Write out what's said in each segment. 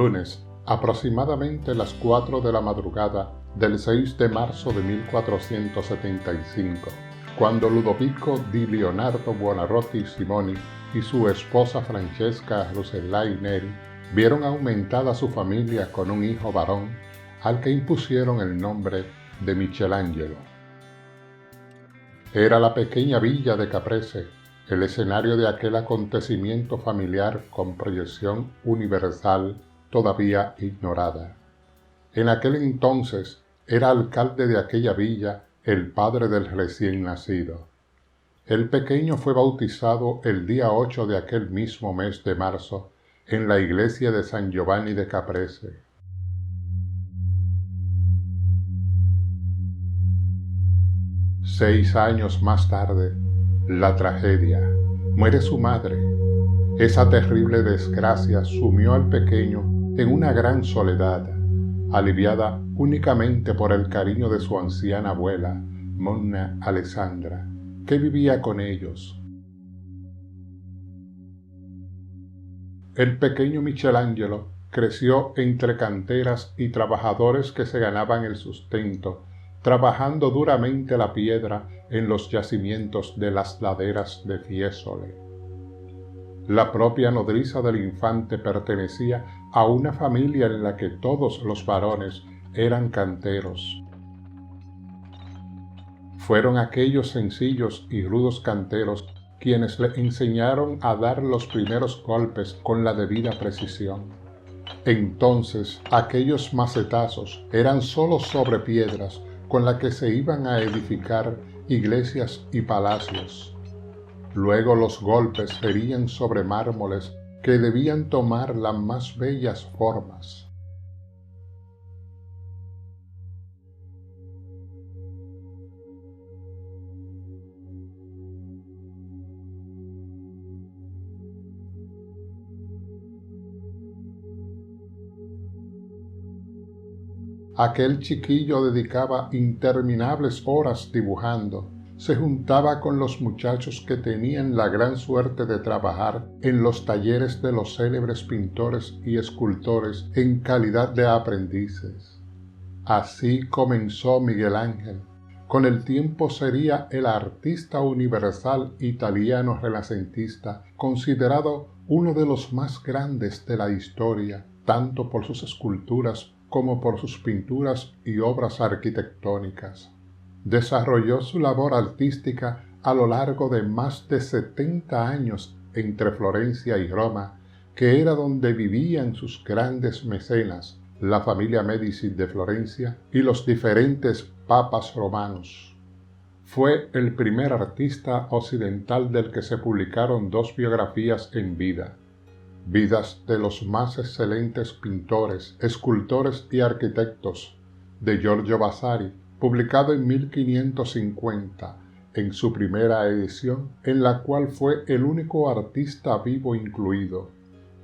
lunes, aproximadamente las 4 de la madrugada del 6 de marzo de 1475, cuando Ludovico di Leonardo Buonarroti Simoni y su esposa Francesca Rucellai Neri vieron aumentada su familia con un hijo varón, al que impusieron el nombre de Michelangelo. Era la pequeña villa de Caprese el escenario de aquel acontecimiento familiar con proyección universal todavía ignorada. En aquel entonces era alcalde de aquella villa el padre del recién nacido. El pequeño fue bautizado el día 8 de aquel mismo mes de marzo en la iglesia de San Giovanni de Caprese. Seis años más tarde, la tragedia. Muere su madre. Esa terrible desgracia sumió al pequeño en una gran soledad, aliviada únicamente por el cariño de su anciana abuela, Monna Alessandra, que vivía con ellos. El pequeño Michelangelo creció entre canteras y trabajadores que se ganaban el sustento, trabajando duramente la piedra en los yacimientos de las laderas de Fiesole. La propia nodriza del infante pertenecía a una familia en la que todos los varones eran canteros. Fueron aquellos sencillos y rudos canteros quienes le enseñaron a dar los primeros golpes con la debida precisión. Entonces, aquellos macetazos eran solo sobre piedras con la que se iban a edificar iglesias y palacios. Luego los golpes serían sobre mármoles que debían tomar las más bellas formas. Aquel chiquillo dedicaba interminables horas dibujando. Se juntaba con los muchachos que tenían la gran suerte de trabajar en los talleres de los célebres pintores y escultores en calidad de aprendices. Así comenzó Miguel Ángel. Con el tiempo sería el artista universal italiano renacentista, considerado uno de los más grandes de la historia, tanto por sus esculturas como por sus pinturas y obras arquitectónicas. Desarrolló su labor artística a lo largo de más de 70 años entre Florencia y Roma, que era donde vivían sus grandes mecenas, la familia Medici de Florencia y los diferentes papas romanos. Fue el primer artista occidental del que se publicaron dos biografías en vida. Vidas de los más excelentes pintores, escultores y arquitectos, de Giorgio Vasari, publicado en 1550, en su primera edición, en la cual fue el único artista vivo incluido,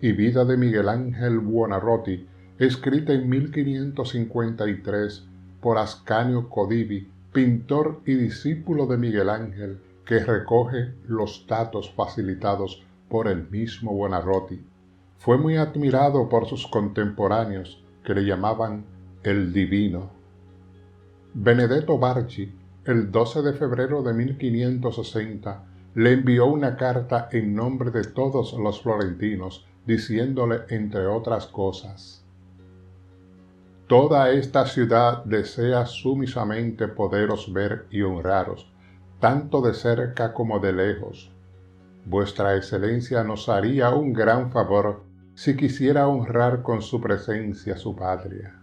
y Vida de Miguel Ángel Buonarroti, escrita en 1553 por Ascanio Codivi, pintor y discípulo de Miguel Ángel, que recoge los datos facilitados por el mismo Buonarroti. Fue muy admirado por sus contemporáneos, que le llamaban el Divino. Benedetto Barci, el 12 de febrero de 1560, le envió una carta en nombre de todos los florentinos, diciéndole, entre otras cosas: «Toda esta ciudad desea sumisamente poderos ver y honraros, tanto de cerca como de lejos. Vuestra excelencia nos haría un gran favor si quisiera honrar con su presencia su patria».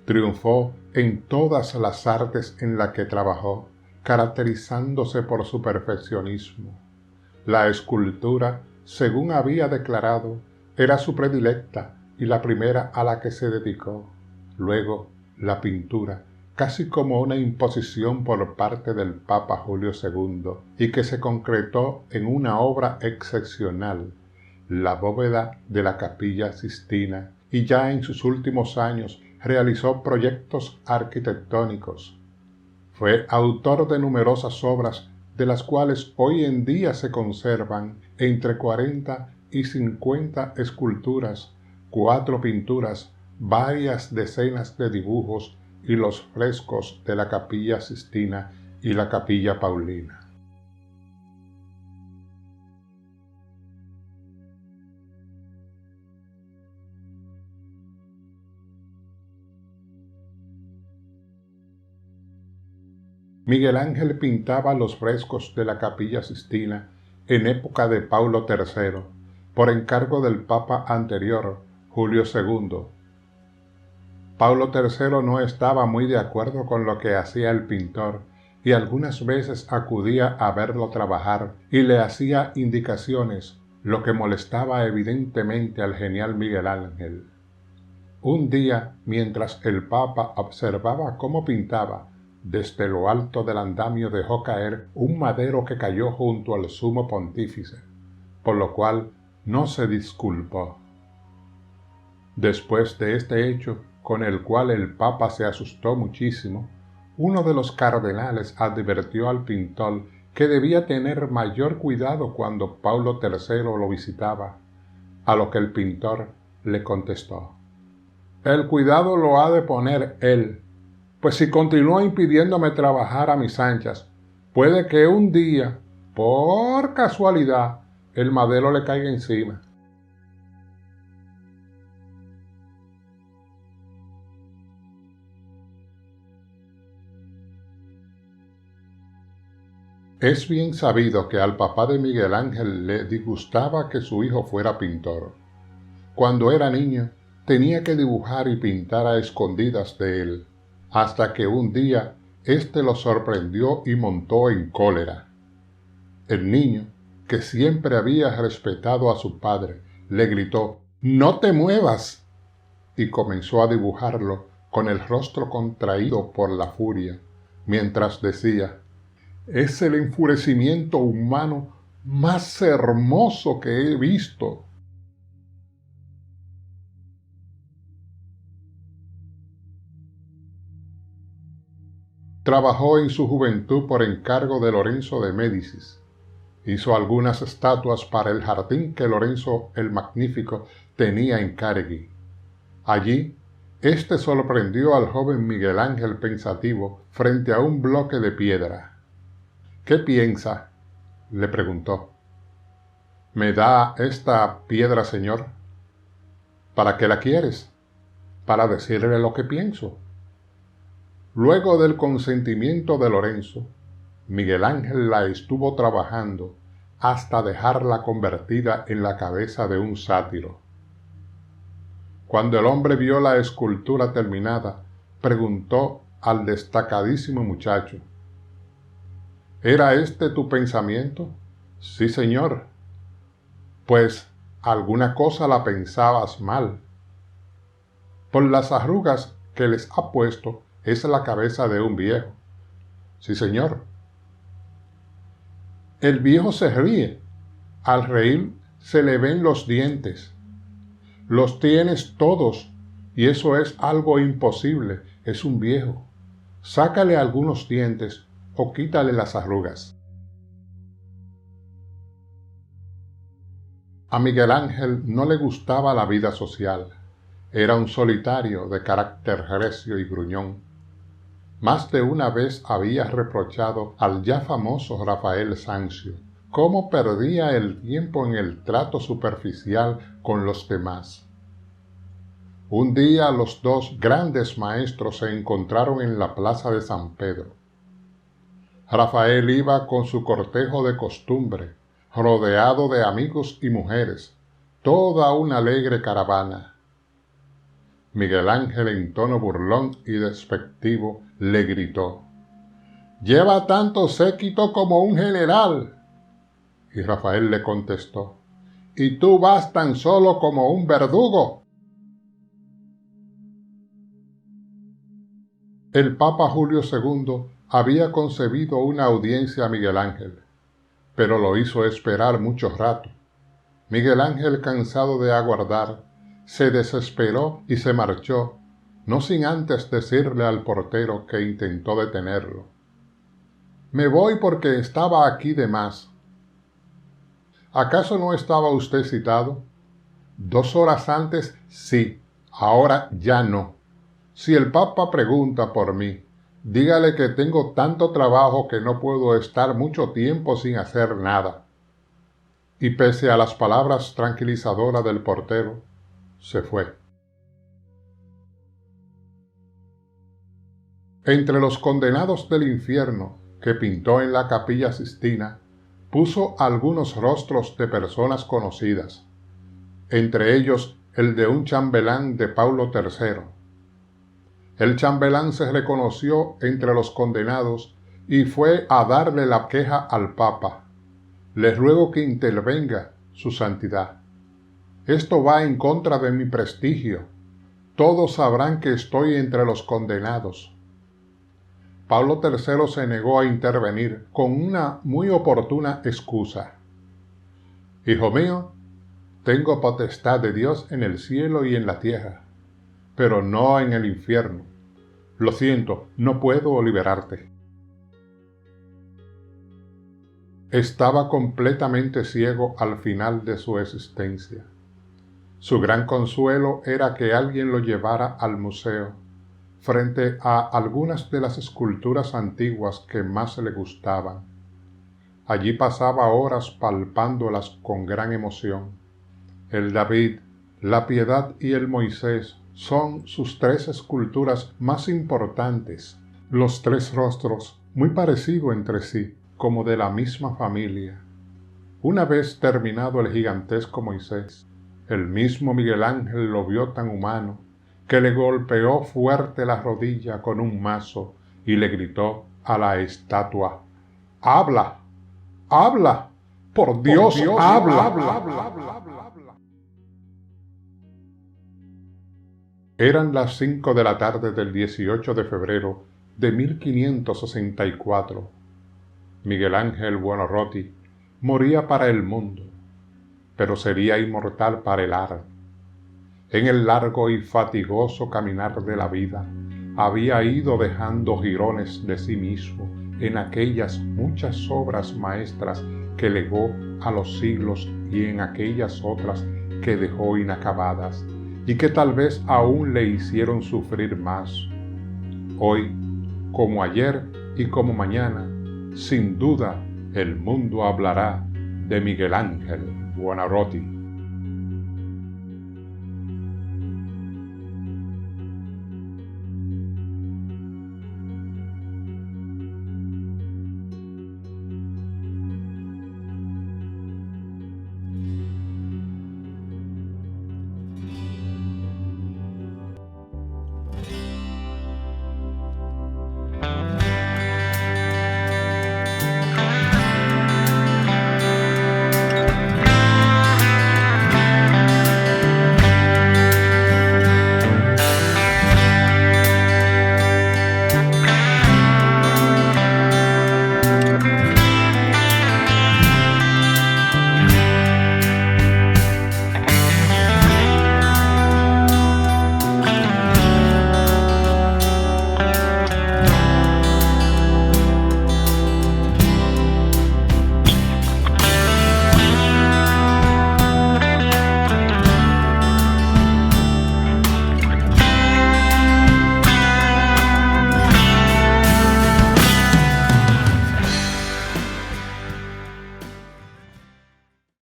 Triunfó en todas las artes en las que trabajó, caracterizándose por su perfeccionismo. La escultura, según había declarado, era su predilecta y la primera a la que se dedicó. Luego, la pintura, casi como una imposición por parte del Papa Julio II, y que se concretó en una obra excepcional, la bóveda de la Capilla Sistina, y ya en sus últimos años realizó proyectos arquitectónicos. Fue autor de numerosas obras, de las cuales hoy en día se conservan entre 40 y 50 esculturas, 4 pinturas, varias decenas de dibujos y los frescos de la Capilla Sixtina y la Capilla Paulina. Miguel Ángel pintaba los frescos de la Capilla Sixtina en época de Paulo III, por encargo del Papa anterior, Julio II. Paulo III no estaba muy de acuerdo con lo que hacía el pintor y algunas veces acudía a verlo trabajar y le hacía indicaciones, lo que molestaba evidentemente al genial Miguel Ángel. Un día, mientras el Papa observaba cómo pintaba, desde lo alto del andamio dejó caer un madero que cayó junto al sumo pontífice, por lo cual no se disculpó. Después de este hecho, con el cual el Papa se asustó muchísimo, uno de los cardenales advirtió al pintor que debía tener mayor cuidado cuando Paulo III lo visitaba, a lo que el pintor le contestó: «El cuidado lo ha de poner él, pues si continúa impidiéndome trabajar a mis anchas, puede que un día, por casualidad, el madero le caiga encima». Es bien sabido que al papá de Miguel Ángel le disgustaba que su hijo fuera pintor. Cuando era niño, tenía que dibujar y pintar a escondidas de él, hasta que un día éste lo sorprendió y montó en cólera. El niño, que siempre había respetado a su padre, le gritó: «¡No te muevas!» y comenzó a dibujarlo con el rostro contraído por la furia, mientras decía: «Es el enfurecimiento humano más hermoso que he visto». Trabajó en su juventud por encargo de Lorenzo de Médicis. Hizo algunas estatuas para el jardín que Lorenzo el Magnífico tenía en Caregui. Allí, éste sorprendió al joven Miguel Ángel pensativo frente a un bloque de piedra. «¿Qué piensa?», le preguntó. «¿Me da esta piedra, señor?». «¿Para qué la quieres?». «Para decirle lo que pienso». Luego del consentimiento de Lorenzo, Miguel Ángel la estuvo trabajando hasta dejarla convertida en la cabeza de un sátiro. Cuando el hombre vio la escultura terminada, preguntó al destacadísimo muchacho: «¿Era este tu pensamiento?». «Sí, señor». «Pues alguna cosa la pensabas mal. Por las arrugas que les ha puesto, es la cabeza de un viejo». «Sí, señor». «El viejo se ríe. Al reír se le ven los dientes. Los tienes todos, y eso es algo imposible. Es un viejo. Sácale algunos dientes o quítale las arrugas». A Miguel Ángel no le gustaba la vida social. Era un solitario de carácter recio y gruñón. Más de una vez había reprochado al ya famoso Rafael Sanzio cómo perdía el tiempo en el trato superficial con los demás. Un día los dos grandes maestros se encontraron en la plaza de San Pedro. Rafael iba con su cortejo de costumbre, rodeado de amigos y mujeres, toda una alegre caravana. Miguel Ángel, en tono burlón y despectivo, le gritó: «¡Lleva tanto séquito como un general!». Y Rafael le contestó: «¿Y tú vas tan solo como un verdugo?». El Papa Julio II había concebido una audiencia a Miguel Ángel, pero lo hizo esperar mucho rato. Miguel Ángel, cansado de aguardar, se desesperó y se marchó, no sin antes decirle al portero que intentó detenerlo: «Me voy porque estaba aquí de más». «¿Acaso no estaba usted citado?». 2 horas antes sí, ahora ya no. Si el Papa pregunta por mí, dígale que tengo tanto trabajo que no puedo estar mucho tiempo sin hacer nada. Y pese a las palabras tranquilizadoras del portero, se fue. Entre los condenados del infierno que pintó en la Capilla Sixtina, puso algunos rostros de personas conocidas, entre ellos el de un chambelán de Paulo III. El chambelán se reconoció entre los condenados y fue a darle la queja al Papa. Le ruego que intervenga, su santidad. Esto va en contra de mi prestigio. Todos sabrán que estoy entre los condenados. Pablo III se negó a intervenir con una muy oportuna excusa. Hijo mío, tengo potestad de Dios en el cielo y en la tierra, pero no en el infierno. Lo siento, no puedo liberarte. Estaba completamente ciego al final de su existencia. Su gran consuelo era que alguien lo llevara al museo, frente a algunas de las esculturas antiguas que más le gustaban. Allí pasaba horas palpándolas con gran emoción. El David, la Piedad y el Moisés son sus 3 esculturas más importantes. Los 3 rostros, muy parecidos entre sí, como de la misma familia. Una vez terminado el gigantesco Moisés, el mismo Miguel Ángel lo vio tan humano que le golpeó fuerte la rodilla con un mazo y le gritó a la estatua: ¡Habla! ¡Habla! ¡Por Dios, habla! Eran las 5 de la tarde del 18 de febrero de 1564. Miguel Ángel Buonarroti moría para el mundo, pero sería inmortal para el arte. En el largo y fatigoso caminar de la vida, había ido dejando jirones de sí mismo en aquellas muchas obras maestras que legó a los siglos y en aquellas otras que dejó inacabadas y que tal vez aún le hicieron sufrir más. Hoy, como ayer y como mañana, sin duda el mundo hablará de Miguel Ángel Buonarroti.